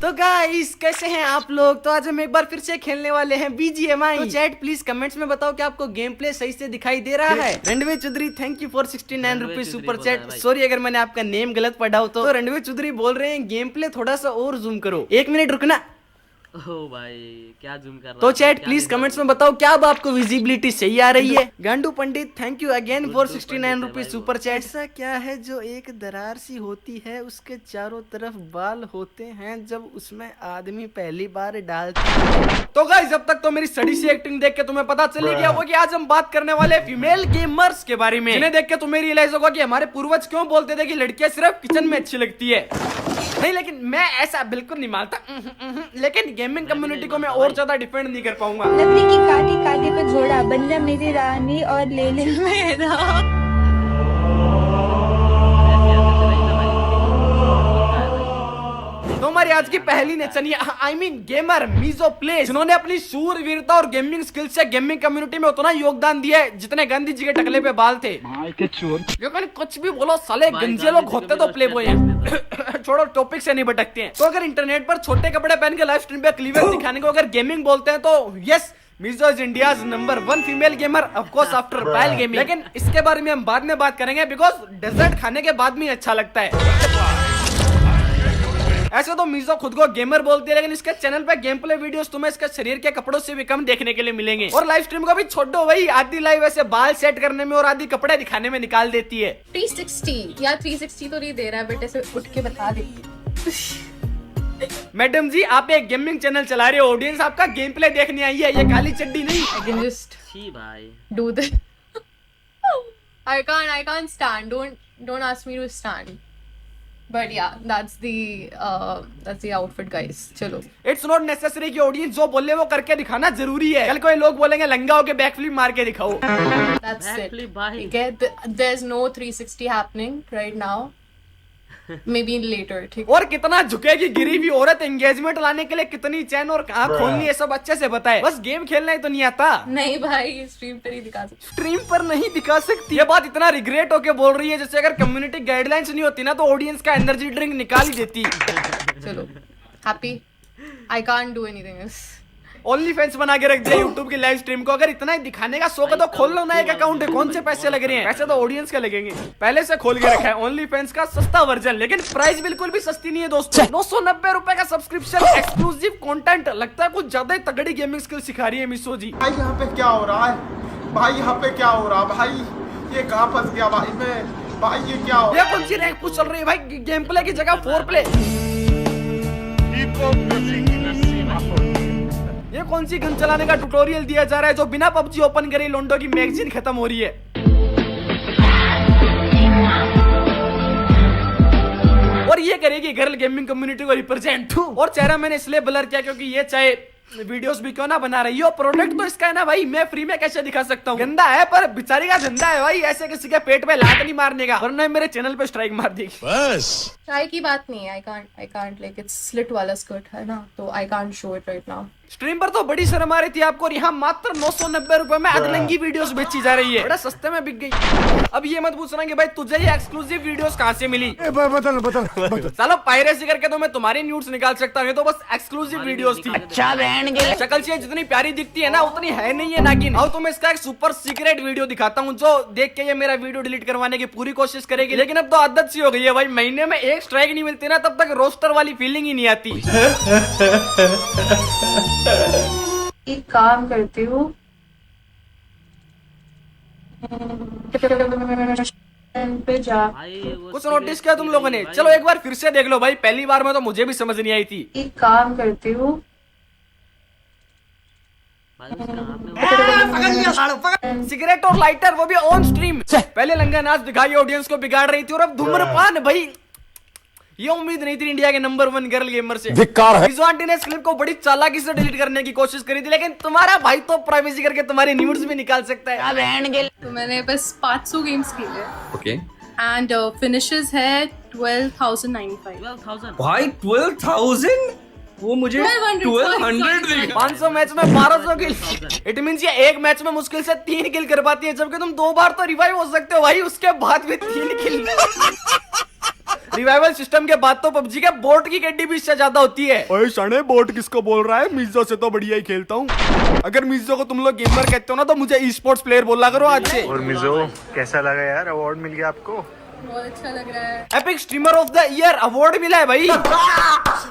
तो गाइस कैसे हैं आप लोग। तो आज हम एक बार फिर से खेलने वाले हैं BGMI। तो चैट प्लीज कमेंट्स में बताओ कि आपको गेम प्ले सही से दिखाई दे रहा है। Ranveer Chaudhary thank you for 69 rupees super chat. Sorry अगर मैंने आपका नेम गलत पढ़ा हो। तो रणवीर चौधरी बोल रहे हैं गेम प्ले थोड़ा सा और जूम करो। 1 मिनट रुकना। ओ भाई क्या जूम कर रहा तो चैट प्लीज कमेंट्स में बताओ क्या अब आपको विजिबिलिटी सही आ रही है। गांडू Pandit thank you again for 69 rupees super chat. ऐसा क्या है जो एक दरार सी होती है, उसके चारों तरफ बाल होते हैं जब उसमें आदमी पहली बार डालता है। तो गाइस जब तक तो मेरी सड़ी सी एक्टिंग देख के तुम्हें पता चल गया होगा कि आज हम बात करने वाले फीमेल गेमर्स के बारे में, जिन्हें देख के तुम्हें रियलाइज होगा कि हमारे पूर्वज क्यों बोलते थे कि लड़कियां सिर्फ किचन में अच्छी लगती है। नहीं, लेकिन मैं ऐसा बिल्कुल नहीं मानता। लेकिन गेमिंग कम्युनिटी को मैं और ज्यादा डिफेंड नहीं कर पाऊंगा। लकड़ी की काटी काटी पे घोड़ा बन जा मेरी रानी और ले ले मेरा। तो हमारी आज की पहली नेचनिया आई मीन गेमर मीजो प्लेस, जिन्होंने अपनी शूरवीरता और गेमिंग स्किल से गेमिंग कम्युनिटी में उतना योगदान दिया है जितने गांधी जी के टकले पे बाल थे। लेकिन कुछ भी बोलो साले गंजे लोग होते तो प्ले बॉय हैं। छोड़ो टॉपिक से नहीं भटकते हैं। तो अगर इंटरनेट पर छोटे कपड़े पहन के लाइव स्ट्रीम पे क्लीवेज दिखाने को अगर गेमिंग बोलते हैं तो yes, Mizo is India's number 1 female gamer of course after Payal gaming. लेकिन इसके बारे में हम बाद में बात करेंगे बिकॉज डेजर्ट खाने के बाद में अच्छा लगता है। ऐसे तो मीजो खुद को गेमर बोलती है, लेकिन इसके चैनल पे गेम प्ले वीडियोस तुम्हें इसके शरीर के कपड़ों से भी कम देखने के लिए मिलेंगे। और लाइव स्ट्रीम को भी छोड़ो, वही आधी लाइव ऐसे बाल सेट करने में और आधी कपड़े दिखाने में निकाल देती है। 360 या 360 तो नहीं दे रहा है, बेटे से उठ के बता दे। मैडम जी आप एक गेमिंग चैनल चला रहे हो, ऑडियंस आपका गेम प्ले देखने आई है, ये काली चड्डी नहीं। I can just छी भाई do this. I can't stand. Don't ask me to stand. But yeah, that's the outfit, guys. चलो. इट्स नॉट नेसेसरी कि ऑडियंस जो बोले वो करके दिखाना जरूरी है। कल कोई लोग बोलेंगे लंगा होके बैकफ्लिप मार के दिखाओ। That's it. Backflip, भाई। Okay, there's no 360 happening right now. Maybe later. ठीक. और कितना झुकेगी गिरी भी औरत एंगेजमेंट लाने के लिए कितनी चैन और कहाँ खोलनी है सब अच्छे से बताए। बस गेम खेलना ही तो नहीं आता। नहीं भाई, स्ट्रीम पे नहीं दिखा सकते। स्ट्रीम पर नहीं दिखा सकती। ये बात इतना रिग्रेट होके बोल रही है जैसे अगर कम्युनिटी गाइडलाइंस नहीं होती ना तो ऑडियंस का एनर्जी ड्रिंक निकाल ही देती। चलो, happy. I can't do anything else. Only fans बना के रख दिया यूट्यूब की लाइव स्ट्रीम को। अगर इतना ही दिखाने का शौक है तो खोल लो ना एक अकाउंट है। कौन से पैसे लग रहे हैं? पैसे तो ऑडियंस के लगेंगे। पहले से खोल के रखा है ओनली फैंस का सस्ता वर्जन, लेकिन प्राइस बिल्कुल भी सस्ती नहीं है दोस्तों। 990 रुपए का सब्सक्रिप्शन, एक्सक्लूसिव कंटेंट। लगता है कुछ ज्यादा ही तगड़ी गेमिंग स्किल सिखा रही है मिसो जी। भाई यहाँ पे क्या हो रहा है? भाई यहाँ पे क्या हो रहा है? भाई ये कहाँ फंस गया भाई मैं? भाई ये क्या हो? ये कौन सी रैंक पुश चल रही है भाई? गेम प्ले की जगह 4 प्ले। ये कौन सी गन चलाने का ट्यूटोरियल दिया जा रहा है जो बिना पबजी ओपन करे लोंडो की मैगजीन खत्म हो रही है। और ये करेगी गर्ल गेमिंग कम्युनिटी को रिप्रेजेंट। और चेहरा मैंने इसलिए ब्लर किया क्योंकि ये चाहे वीडियोस भी क्यों ना बना रही हो, प्रोडक्ट तो इसका है ना भाई, मैं फ्री में कैसे दिखा सकता हूँ। गंदा है पर बेचारी का धंधा है भाई, ऐसे किसी के पेट पे लात नहीं मारने का, वरना मेरे चैनल पे स्ट्राइक मार देगी। बस ट्राई की बात नहीं है। I can't like it's slit वाला स्कर्ट है ना, तो I can't show it right now. Stream पर तो बड़ी शर्म आ रही थी आपको, और यहाँ मात्र 990 रुपए में अधनंगी वीडियोस बेची जा रही है। बड़ा सस्ते में बिक गई। अब ये मत पूछना कि भाई तुझे ये एक्सक्लूसिव वीडियोस कहाँ से मिली। बदल चलो पायरेसी करके तो मैं तुम्हारी न्यूड्स निकाल सकता हूँ, तो बस एक्सक्लूसिव वीडियोस थी। अच्छा बहन के शक्ल से जितनी प्यारी दिखती है ना उतनी है नहीं है नागिन। और तुम्हें इसका एक सुपर सीक्रेट वीडियो दिखाता हूँ जो देख के ये मेरा वीडियो डिलीट करवाने की पूरी कोशिश करेगी, लेकिन अब तो आदत सी हो गई है भाई। महीने में एक स्ट्राइक नहीं मिलती ना तब तक रोस्टर वाली फीलिंग ही नहीं आती। एक काम करती हूँ, पे जा। भाई वो कुछ नोटिस किया तुम लोगों ने? चलो एक बार फिर से देख लो भाई, पहली बार में तो मुझे भी समझ नहीं आई थी। एक काम करती हूँ, सिगरेट और लाइटर वो भी ऑन स्ट्रीम। पहले लंगा नाच दिखाई ऑडियंस को बिगाड़ रही थी, और अब धूम्रपान। भाई ये उम्मीद नहीं थी इंडिया के नंबर 1 गर्ल गेमर से। मिज़ो आंटी ने इस क्लिप को बड़ी चालाकी से डिलीट करने की कोशिश करी थी, लेकिन तुम्हारा भाई तो प्राइवेसी करके तुम्हारी न्यूड्स भी निकाल सकता है। तो मैंने बस 500 गेम्स खेले। ओके एंड फिनिशेस है 12,095। 12,000 भाई 12,000 वो मुझे 1200 दिखा। 500 मैच में 1200 किल। इट मींस ये एक मैच में मुश्किल से 3 किल कर पाती है, जबकि तुम 2 बार तो रिवाइव हो सकते हो भाई, उसके बाद भी 3 किल। रिवाइवल सिस्टम के बाद तो पबजी के बोट की कैडी भी इससे ज्यादा होती है। ओए सने बोट किसको बोल रहा है? मिर्जो से तो बढ़िया ही खेलता हूँ। अगर मिर्जो को तुम लोग गेमर कहते हो ना तो मुझे ई स्पोर्ट्स प्लेयर बोला करो आज से। और मिजो कैसा लगा यार, अवार्ड मिल गया आपको? बहुत अच्छा लग रहा है। Epic streamer of the year award मिला है भाई।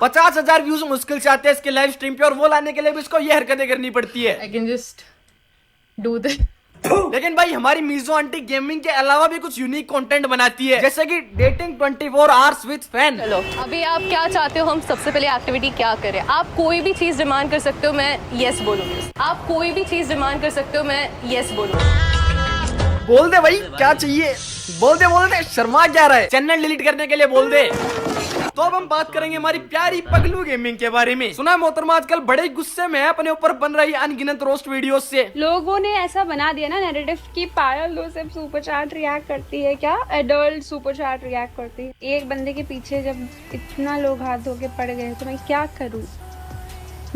50,000 व्यूज मुश्किल से आते हैं इसके लाइव स्ट्रीम पे, और वो लाने के लिए भी इसको ये हरकतें करनी पड़ती है। I can just do this. लेकिन भाई हमारी मीजो आंटी गेमिंग के अलावा भी कुछ यूनिक कंटेंट बनाती है, जैसे कि डेटिंग 24 आवर्स विद फैन। चलो अभी आप क्या चाहते हो, हम सबसे पहले एक्टिविटी क्या करें? आप कोई भी चीज डिमांड कर सकते हो, मैं यस बोलूंगी। आप कोई भी चीज डिमांड कर सकते हो, मैं यस बोलूंगी। बोल दे भाई क्या चाहिए, बोल दे शर्मा क्या रहा है, चैनल डिलीट करने के लिए बोल दे। तो अब हम बात करेंगे हमारी प्यारी पगलू गेमिंग के बारे में। सुना है मोहतरमा आजकल बड़े गुस्से में है अपने ऊपर बन रही अनगिनत रोस्ट वीडियोस से। लोगों ने ऐसा बना दिया ना नैरेटिव कि पायल दो सिर्फ सुपर चैट रिएक्ट करती है, क्या एडल्ट सुपर चैट रिएक्ट करती है। एक बंदे के पीछे जब इतना लोग हाथ धो के पड़ गए तो मैं क्या करूँ?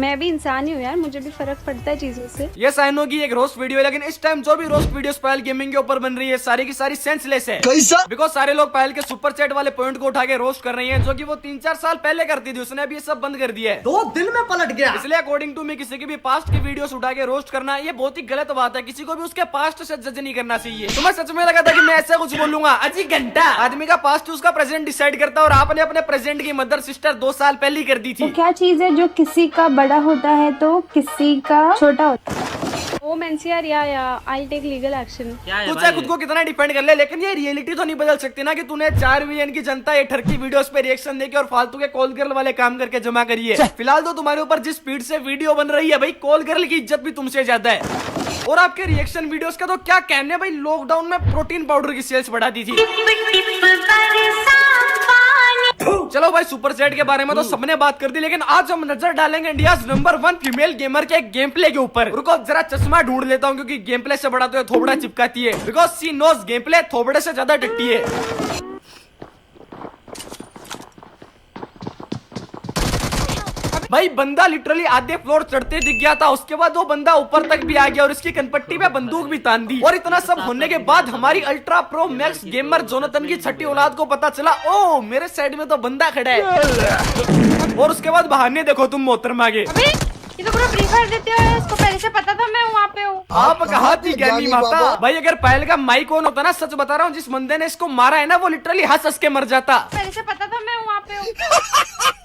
मैं भी इंसान ही हूँ यार, मुझे भी फर्क पड़ता है चीजों से। ये साइनो की एक रोस्ट वीडियो है, लेकिन इस टाइम जो भी रोस्ट वीडियोस पायल गेमिंग के ऊपर बन रही है सारी की सारी सेंसलेस है। बिकॉज सारे लोग पायल के सुपर चैट वाले पॉइंट को उठा के रोस्ट कर रही हैं, जो कि वो 3-4 साल पहले करती थी, उसने अभी ये सब बंद कर दिया है। 2 दिन में पलट गया। इसलिए अकॉर्डिंग टू मी किसी की भी पास्ट की वीडियोस उठा के रोस्ट करना ये बहुत ही गलत बात है। किसी को भी उसके पास्ट से जज नहीं करना चाहिए। तुम्हें सच में लगा था कि मैं ऐसा कुछ बोलूंगा? अजी घंटा आदमी का पास्ट उसका प्रेजेंट डिसाइड करता है, और आपने अपने प्रेजेंट की मदर सिस्टर 2 साल पहले ही कर दी थी। क्या चीज है जो किसी का बड़ा होता है तो किसी का छोटा होता है? ओ मेंसियर या आई टेक लीगल एक्शन। क्या है तू भाई? चाहे खुद को कितना डिफेंड कर ले, लेकिन ये रियलिटी तो नहीं बदल सकती ना कि तूने 4 मिलियन की जनता ये ठरकी वीडियोस पे रिएक्शन देके और फालतू के कॉल गर्ल वाले काम करके जमा करी है। फिलहाल तो तुम्हारे ऊपर जिस स्पीड से वीडियो बन रही है भाई, कॉल गर्ल की इज्जत भी तुमसे ज्यादा है। और आपके रिएक्शन वीडियोस का तो क्या कहने भाई, लॉकडाउन में प्रोटीन पाउडर की सेल्स बढ़ा दी थी। चलो भाई सुपर चैट के बारे में तो सबने बात कर दी, लेकिन आज हम नजर डालेंगे इंडियाज नंबर 1 फीमेल गेमर के गेम प्ले के ऊपर। रुको जरा चश्मा ढूंढ लेता हूँ, क्योंकि गेम प्ले से बड़ा तो ये थोबड़ा चिपकाती है। Because she knows gameplay थोबड़े से ज्यादा डटती है। भाई बंदा लिटरली आधे फ्लोर चढ़ते दिख गया था, उसके बाद वो बंदा ऊपर तक भी आ गया और इसकी कनपट्टी पे बंदूक भी तान दी। और इतना सब होने के बाद हमारी ultra pro max gamer Jonathan की छठी औलाद को पता चला, ओ मेरे साइड में तो बंदा खड़ा है। और उसके बाद बहाने देखो तुम मोहतरमा के। ये तो पूरा फ्री फायर देते हो, इसको पहले से पता था मैं वहाँ पे हूँ। आप कहा थी ज्ञानी माता। भाई अगर पायल का माइक ऑन होता ना, सच बता रहा हूँ, जिस बंदे ने इसको मारा है ना वो लिटरली हंस हंस के मर जाता। पहले से पता था मैं वहाँ पे हूँ।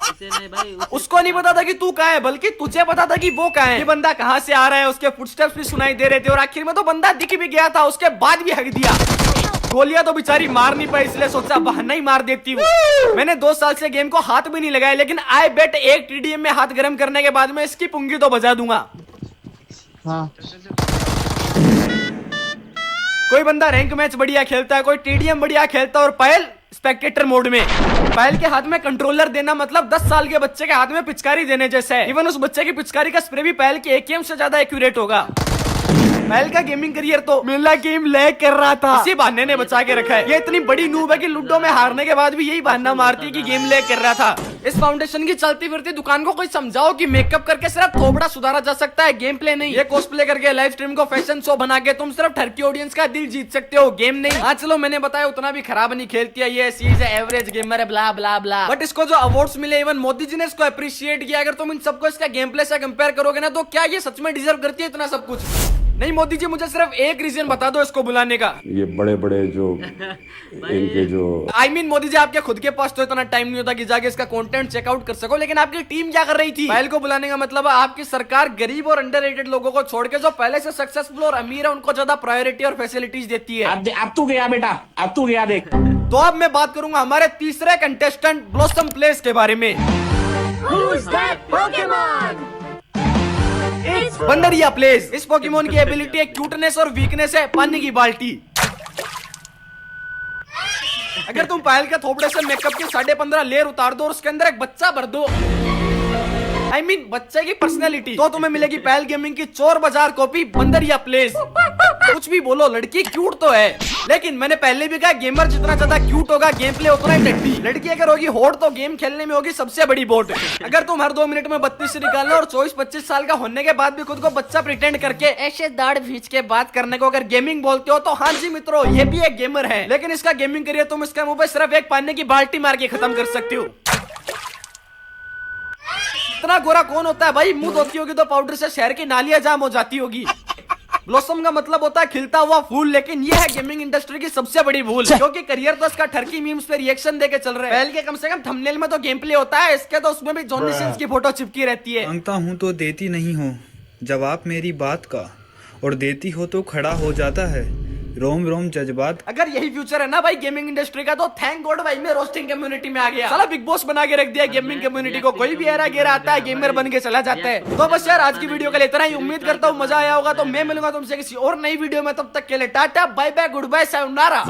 उसे नहीं भाई, उसको नहीं पता था कि तू कहाँ है, बल्कि तुझे पता था कि वो कहाँ है। ये बंदा कहाँ से आ रहा है, उसके फुटस्टेप्स भी सुनाई दे रहे थे, और आखिर में तो बंदा दिख भी गया था, उसके बाद भी हक दिया। गोलियां तो बेचारी मार नहीं पाई, इसलिए सोचा बहाना ही मार देती हूँ। मैंने 2 साल से गेम को हाथ भी नहीं लगाया, लेकिन आई बेट एक TDM में हाथ गर्म करने के बाद में इसकी पुंगी तो बजा दूंगा। हाँ। कोई बंदा रैंक मैच बढ़िया खेलता है, कोई TDM बढ़िया खेलता है, और पायल स्पेक्टेटर मोड में। पायल के हाथ में कंट्रोलर देना मतलब 10 साल के बच्चे के हाथ में पिचकारी देने जैसा है। इवन उस बच्चे की पिचकारी का स्प्रे भी पायल के AKM से ज्यादा एक्यूरेट होगा। पायल का गेमिंग करियर तो मेरा गेम लैग कर रहा था, इसी बहाने ने बचा के रखा है। ये इतनी बड़ी नूब है कि लूडो में हारने के बाद भी यही बहाना मारती है कि गेम लैग कर रहा था। इस फाउंडेशन की चलती फिरती दुकान को कोई समझाओ कि मेकअप करके सिर्फ थोबड़ा सुधारा जा सकता है, गेम प्ले नहीं। ये कॉस्प्ले करके लाइव स्ट्रीम को फैशन शो बना के तुम सिर्फ ठरकी ऑडियंस का दिल जीत सकते हो, गेम नहीं। हाँ चलो मैंने बताया उतना भी खराब नहीं खेलती है, ये सीज एवरेज गेमर है, ब्ला ब्ला ब्ला। बट इसको जो अवार्ड्स मिले, इवन मोदी जी ने इसको अप्रिशिएट किया। अगर तुम इन सबको इसका गेम प्ले से कंपेयर करोगे ना, तो क्या ये सच में डिजर्व करती है इतना सब कुछ? नहीं मोदी जी, मुझे सिर्फ एक रीजन बता दो इसको बुलाने का। ये बड़े बड़े जो इनके जो I mean, मोदी जी आपके खुद के पास तो इतना टाइम नहीं होता कि जाके इसका कंटेंट चेकआउट कर सको, लेकिन आपकी टीम क्या कर रही थी? पायल को बुलाने का मतलब है आपकी सरकार गरीब और अंडररेटेड लोगों को छोड़ के जो पहले से सक्सेसफुल और अमीर है उनको ज्यादा प्रायोरिटी और फैसिलिटीज देती है। अब तू गया बेटा, अब तू गया देख। तो अब मैं बात करूंगा हमारे तीसरे कंटेस्टेंट ब्लॉसम प्लेस के बारे में। बंदरिया प्लेस। इस पोकेमोन की एबिलिटी है क्यूटनेस और वीकनेस है पानी की बाल्टी। अगर तुम पायल के थोपड़े से मेकअप की 15.5 लेयर उतार दो और उसके अंदर एक बच्चा भर दो, I mean, बच्चे की पर्सनैलिटी, तो तुम्हें मिलेगी पायल गेमिंग की चोर बाजार कॉपी बंदरिया प्लेस। कुछ भी बोलो, लड़की क्यूट तो है, लेकिन मैंने पहले भी कहा गेमर जितना ज्यादा क्यूट होगा गेम प्ले उतना ही टट्टी। लड़की अगर होगी होट तो गेम खेलने में होगी सबसे बड़ी बोट। अगर तुम हर 2 मिनट में 32 से निकालना और 24-25 साल का होने के बाद भी खुद को बच्चा प्रिटेंड करके ऐसे दाढ़ भींच के बात करने को अगर गेमिंग बोलते हो तो हाँ जी मित्रों, ये भी एक गेमर है, लेकिन इसका गेमिंग करियर तुम इसके मुंह पे सिर्फ एक पानी की बाल्टी मार के खत्म कर सकते हो। इतना गोरा कौन होता है भाई? मुंह धोती होगी तो पाउडर से शहर की नालियां जाम हो जाती होगी। ब्लॉसम का मतलब होता है खिलता हुआ फूल, लेकिन ये है गेमिंग इंडस्ट्री की सबसे बड़ी भूल, क्योंकि करियर तो इसका टर्की मीम्स पे रिएक्शन देके चल रहे हैं। पहले के कम से कम थंबनेल में तो गेम प्ले होता है, इसके तो उसमें भी जॉनी सिंस की फोटो चिपकी रहती है। मांगता हूँ तो देती नहीं हो जवाब मेरी बात का, और देती हो तो खड़ा हो जाता है रोम रोम जज्बात। अगर यही फ्यूचर है ना भाई गेमिंग इंडस्ट्री का, तो थैंक गॉड भाई मैं रोस्टिंग कम्युनिटी में आ गया। साला बिग बॉस बना के रख दिया गेमिंग कम्युनिटी को, कोई भी एरा गेरा आता है गेमर बन के चला जाता है। तो बस यार आज की वीडियो के लिए इतना ही, उम्मीद करता हूँ मजा आया होगा। तो मैं मिलूंगा तुमसे किसी और नई वीडियो में, तब तक के लिए tata bye bye goodbye sayonara.